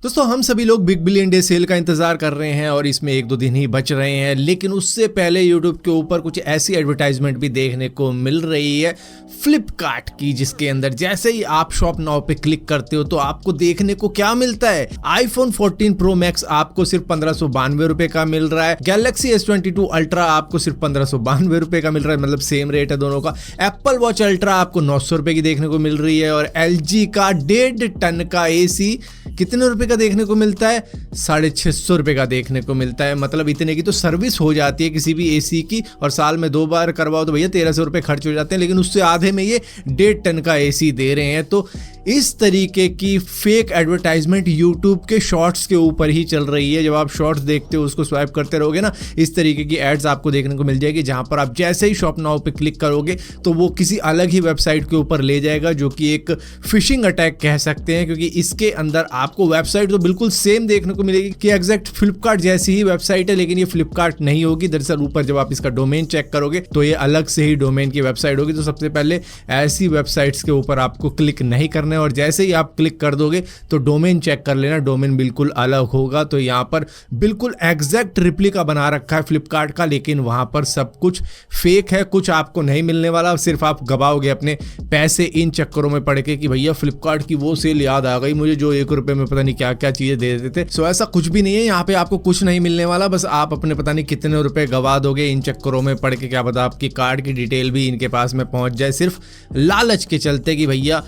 दोस्तों हम सभी लोग बिग बिलियन डे सेल का इंतजार कर रहे हैं और इसमें 1-2 दिन ही बच रहे हैं, लेकिन उससे पहले यूट्यूब के ऊपर कुछ ऐसी एडवर्टाइजमेंट भी देखने को मिल रही है फ्लिपकार्ट की, जिसके अंदर जैसे ही आप शॉप नाउ पे क्लिक करते हो तो आपको देखने को क्या मिलता है। आईफोन 14 प्रो मैक्स आपको सिर्फ 1592 रुपए का मिल रहा है। गैलेक्सी S22 अल्ट्रा आपको सिर्फ 1592 रुपए का मिल रहा है, मतलब सेम रेट है दोनों का। एप्पल वॉच अल्ट्रा आपको 900 रुपए की देखने को मिल रही है और LG का 1.5 टन का AC कितने रुपए का देखने को मिलता है, 650 रुपए का देखने को मिलता है। मतलब इतने की तो सर्विस हो जाती है किसी भी AC की, और साल में 2 बार करवाओ तो भैया 1300 रुपए खर्च हो जाते हैं, लेकिन उससे आधे में ये 1.5 टन का AC दे रहे हैं। तो इस तरीके की फेक एडवर्टाइजमेंट यूट्यूब के शॉर्ट्स के ऊपर ही चल रही है। जब आप शॉर्ट्स देखते हो उसको स्वाइप करते रहोगे ना, इस तरीके की एड्स आपको देखने को मिल जाएगी, जहां पर आप जैसे ही शॉप नाउ पे क्लिक करोगे तो वो किसी अलग ही वेबसाइट के ऊपर ले जाएगा, जो कि एक फिशिंग अटैक कह सकते हैं, क्योंकि इसके अंदर आपको वेबसाइट तो बिल्कुल सेम देखने को मिलेगी कि एग्जैक्ट फ्लिपकार्ट जैसी ही वेबसाइट है, लेकिन ये फ्लिपकार्ट नहीं होगी। दरअसल ऊपर जब आप इसका डोमेन चेक करोगे तो ये अलग से ही डोमेन की वेबसाइट होगी। तो सबसे पहले ऐसी वेबसाइट्स के ऊपर आपको क्लिक नहीं करना है, और जैसे ही आप क्लिक कर दोगे तो डोमेन चेक कर लेना, डोमेन बिल्कुल अलग होगा। तो यहाँ पर बिल्कुल एग्जैक्ट रिप्लिका बना रखा है फ्लिपकार्ट का, लेकिन वहां पर सब कुछ फेक है, कुछ आपको नहीं मिलने वाला। सिर्फ आप गवाओगे अपने पैसे इन चक्करों में पड़ के कि भैया फ्लिपकार्ट की वो सेल याद आ गई मुझे, जो 1 रुपए में पता नहीं क्या क्या चीजें दे देते थे। सो ऐसा कुछ भी नहीं है, यहाँ पे आपको कुछ नहीं मिलने वाला, बस आप अपने पता नहीं कितने रुपए गवा दोगे इन चक्करों में पड़ के। क्या पता आपकी कार्ड की डिटेल भी इनके पास में पहुंच जाए, सिर्फ लालच के चलते कि भैया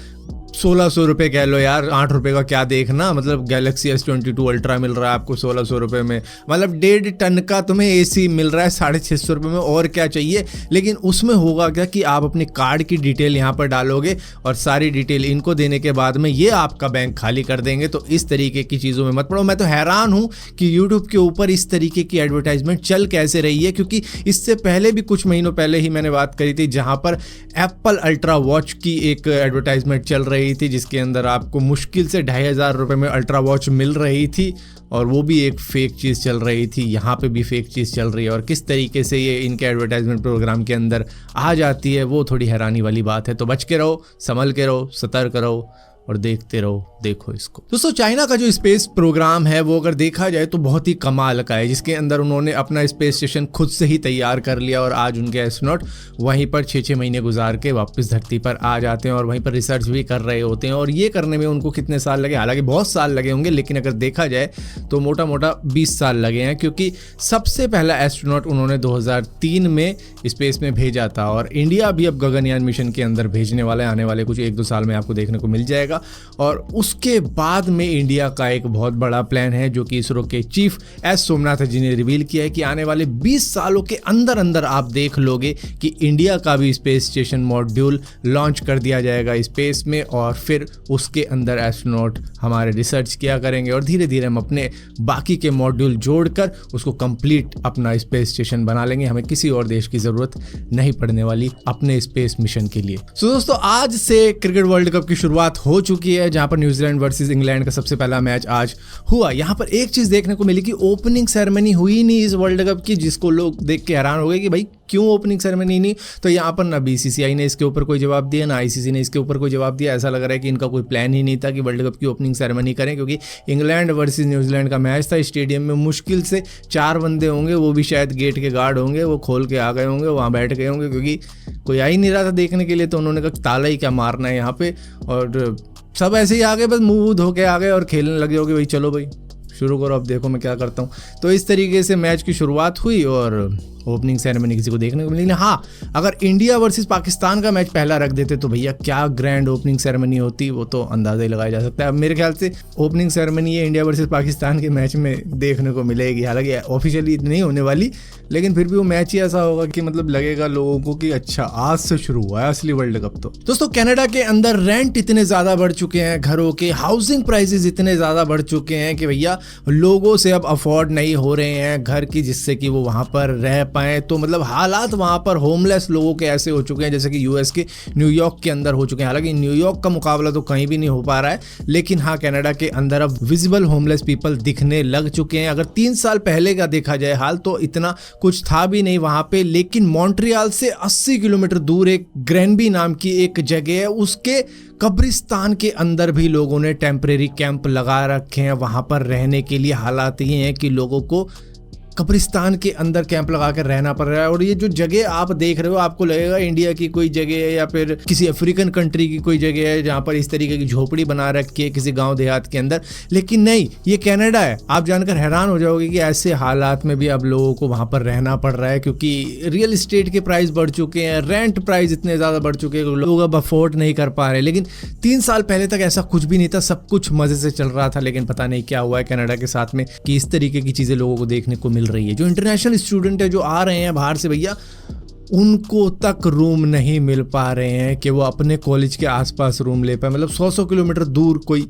1600 रुपए कह लो यार, 8 रुपए का क्या देखना। मतलब गैलेक्सी S22 अल्ट्रा मिल रहा है आपको 1600 रुपए में, मतलब 1.5 टन का तुम्हें AC मिल रहा है 650 रुपए में, और क्या चाहिए। लेकिन उसमें होगा क्या कि आप अपनी कार्ड की डिटेल यहाँ पर डालोगे और सारी डिटेल इनको देने के बाद में ये आपका बैंक खाली कर देंगे। तो इस तरीके की चीज़ों में मत पड़ो। मैं तो हैरान हूँ कि यूट्यूब के ऊपर इस तरीके की एडवर्टाइजमेंट चल कैसे रही है, क्योंकि इससे पहले भी कुछ महीनों पहले ही मैंने बात करी थी जहाँ पर एप्पल अल्ट्रा वॉच की एक एडवर्टाइजमेंट चल रही थी, जिसके अंदर आपको मुश्किल से 2500 रुपए में अल्ट्रा वॉच मिल रही थी, और वो भी एक फेक चीज़ चल रही थी। यहाँ पे भी फेक चीज़ चल रही है, और किस तरीके से ये इनके एडवर्टाइजमेंट प्रोग्राम के अंदर आ जाती है वो थोड़ी हैरानी वाली बात है। तो बच के रहो, संभल के रहो, सतर्क रहो और देखते रहो, देखो इसको। दोस्तों चाइना का जो स्पेस प्रोग्राम है वो अगर देखा जाए तो बहुत ही कमाल का है, जिसके अंदर उन्होंने अपना स्पेस स्टेशन खुद से ही तैयार कर लिया, और आज उनके एस्ट्रोनॉट वहीं पर 6-6 महीने गुजार के वापस धरती पर आ जाते हैं और वहीं पर रिसर्च भी कर रहे होते हैं। और ये करने में उनको कितने साल लगे, हालांकि बहुत साल लगे होंगे, लेकिन अगर देखा जाए तो मोटा मोटा 20 साल लगे हैं, क्योंकि सबसे पहला एस्ट्रोनॉट उन्होंने 2003 में स्पेस में भेजा था, और इंडिया भी अब गगनयान मिशन के अंदर भेजने वाला है। आने वाले कुछ 1-2 साल में आपको देखने को मिल जाएगा। और उसके बाद में इंडिया का एक बहुत बड़ा प्लान है, जो कि इसरो के चीफ एस सोमनाथ जी ने रिवील किया है कि आने वाले 20 सालों के अंदर अंदर आप देख लोगे कि इंडिया का भी स्पेस स्टेशन मॉड्यूल लॉन्च कर दिया जाएगा स्पेस में, और फिर उसके अंदर एस्ट्रोनॉट हमारे रिसर्च किया करेंगे, और धीरे धीरे हम अपने बाकी के मॉड्यूल जोड़कर उसको कंप्लीट अपना स्पेस स्टेशन बना लेंगे। हमें किसी और देश की जरूरत नहीं पड़ने वाली अपने स्पेस मिशन के लिए। सो दोस्तों आज से क्रिकेट वर्ल्ड कप की शुरुआत हो चुकी है, जहां पर न्यूजीलैंड वर्सेस इंग्लैंड का सबसे पहला मैच आज हुआ। यहां पर एक चीज देखने को मिली कि ओपनिंग सेरेमनी हुई नहीं इस वर्ल्ड कप की, जिसको लोग देख के हैरान हो गए कि भाई क्यों ओपनिंग सेरेमनी नहीं। तो यहाँ पर ना BCCI ने इसके ऊपर कोई जवाब दिया, ना ICC ने इसके ऊपर कोई जवाब दिया। ऐसा लग रहा है कि इनका कोई प्लान ही नहीं था कि वर्ल्ड कप की ओपनिंग सेरेमनी करें, क्योंकि इंग्लैंड वर्सेस न्यूजीलैंड का मैच था। स्टेडियम में मुश्किल से 4 बंदे होंगे, वो भी शायद गेट के गार्ड होंगे, वो खोल के आ गए होंगे, वहाँ बैठ गए होंगे, क्योंकि कोई आ ही नहीं रहा था देखने के लिए। तो उन्होंने कहा ताला ही क्या मारना है यहाँ पे, और सब ऐसे ही आ गए, बस मुंह धो के आ गए और खेलने लगे हो कि भाई चलो भाई शुरू करो, अब देखो मैं क्या करता हूँ। तो इस तरीके से मैच की शुरुआत हुई और ओपनिंग सेरेमनी किसी को देखने को मिली। हाँ, अगर इंडिया वर्सेस पाकिस्तान का मैच पहला रख देते तो भैया क्या ग्रैंड ओपनिंग सेरेमनी होती, वो तो अंदाजा ही लगाया जा सकता है। अब मेरे ख्याल से ओपनिंग सेरेमनी ये इंडिया वर्सेस पाकिस्तान के मैच में देखने को मिलेगी, हालांकि ऑफिशियली नहीं होने वाली, लेकिन फिर भी वो मैच ही ऐसा होगा कि मतलब लगेगा लोगों को कि अच्छा आज से शुरू हुआ है असली वर्ल्ड कप। तो दोस्तों कनाडा के अंदर रेंट इतने ज्यादा बढ़ चुके हैं, घरों के हाउसिंग प्राइसेस इतने ज्यादा बढ़ चुके हैं कि भैया लोगों से अब अफोर्ड नहीं हो रहे हैं घर की, जिससे कि वो वहां पर रह पाए। तो मतलब हालात वहाँ पर होमलेस लोगों के ऐसे हो चुके हैं जैसे कि यूएस के न्यूयॉर्क के अंदर हो चुके हैं। हालांकि न्यूयॉर्क का मुकाबला तो कहीं भी नहीं हो पा रहा है, लेकिन हाँ कनाडा के अंदर अब विजिबल होमलेस पीपल दिखने लग चुके हैं। अगर 3 साल पहले का देखा जाए हाल तो इतना कुछ था भी नहीं वहाँ पे, लेकिन मॉन्ट्रियल से 80 किलोमीटर दूर एक ग्रैनबी नाम की एक जगह है, उसके कब्रिस्तान के अंदर भी लोगों ने टेम्परेरी कैंप लगा रखे हैं वहाँ पर रहने के लिए। हालात ये हैं कि लोगों को कब्रिस्तान के अंदर कैंप लगा कर रहना पड़ रहा है। और ये जो जगह आप देख रहे हो आपको लगेगा इंडिया की कोई जगह है या फिर किसी अफ्रीकन कंट्री की कोई जगह है जहाँ पर इस तरीके की झोपड़ी बना रखी है किसी गांव देहात के अंदर, लेकिन नहीं, ये कनाडा है। आप जानकर हैरान हो जाओगे कि ऐसे हालात में भी अब लोगों को वहाँ पर रहना पड़ रहा है, क्योंकि रियल इस्टेट के प्राइस बढ़ चुके हैं, रेंट प्राइस इतने ज़्यादा बढ़ चुके हैं, लोग अब अफोर्ड नहीं कर पा रहे। लेकिन 3 साल पहले तक ऐसा कुछ भी नहीं था, सब कुछ मज़े से चल रहा था। लेकिन पता नहीं क्या हुआ है कनाडा के साथ में कि इस तरीके की चीज़ें लोगों को देखने को मिल रही है। जो इंटरनेशनल स्टूडेंट है जो आ रहे हैं बाहर से भैया, उनको तक रूम नहीं मिल पा रहे हैं कि वो अपने कॉलेज के आसपास रूम ले पाए। मतलब 100 किलोमीटर दूर कोई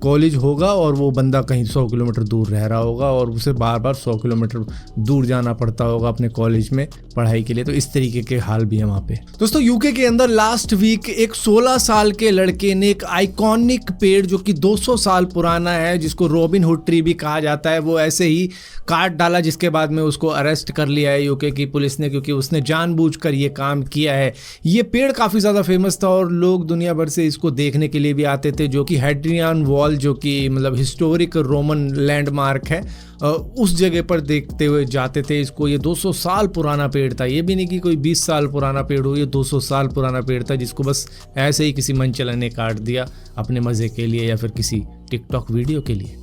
कॉलेज होगा और वो बंदा कहीं 100 किलोमीटर दूर रह रहा होगा और उसे बार बार 100 किलोमीटर दूर जाना पड़ता होगा अपने कॉलेज में पढ़ाई के लिए। तो इस तरीके के हाल भी है वहाँ पे। दोस्तों यूके के अंदर लास्ट वीक एक 16 साल के लड़के ने एक आइकॉनिक पेड़ जो कि 200 साल पुराना है, जिसको रॉबिन हुड ट्री भी कहा जाता है, वो ऐसे ही काट डाला, जिसके बाद में उसको अरेस्ट कर लिया है यूके की पुलिस ने, क्योंकि उसने जानबूझकर ये काम किया है। ये पेड़ काफ़ी ज़्यादा फेमस था और लोग दुनिया भर से इसको देखने के लिए भी आते थे, जो कि हेड्रियन वॉल जो कि मतलब हिस्टोरिक रोमन लैंडमार्क है, उस जगह पर देखते हुए जाते थे इसको। ये 200 साल पुराना पेड़ था, ये भी नहीं कि कोई 20 साल पुराना पेड़ हो, ये 200 साल पुराना पेड़ था जिसको बस ऐसे ही किसी मनचला ने काट दिया अपने मज़े के लिए या फिर किसी टिकटॉक वीडियो के लिए।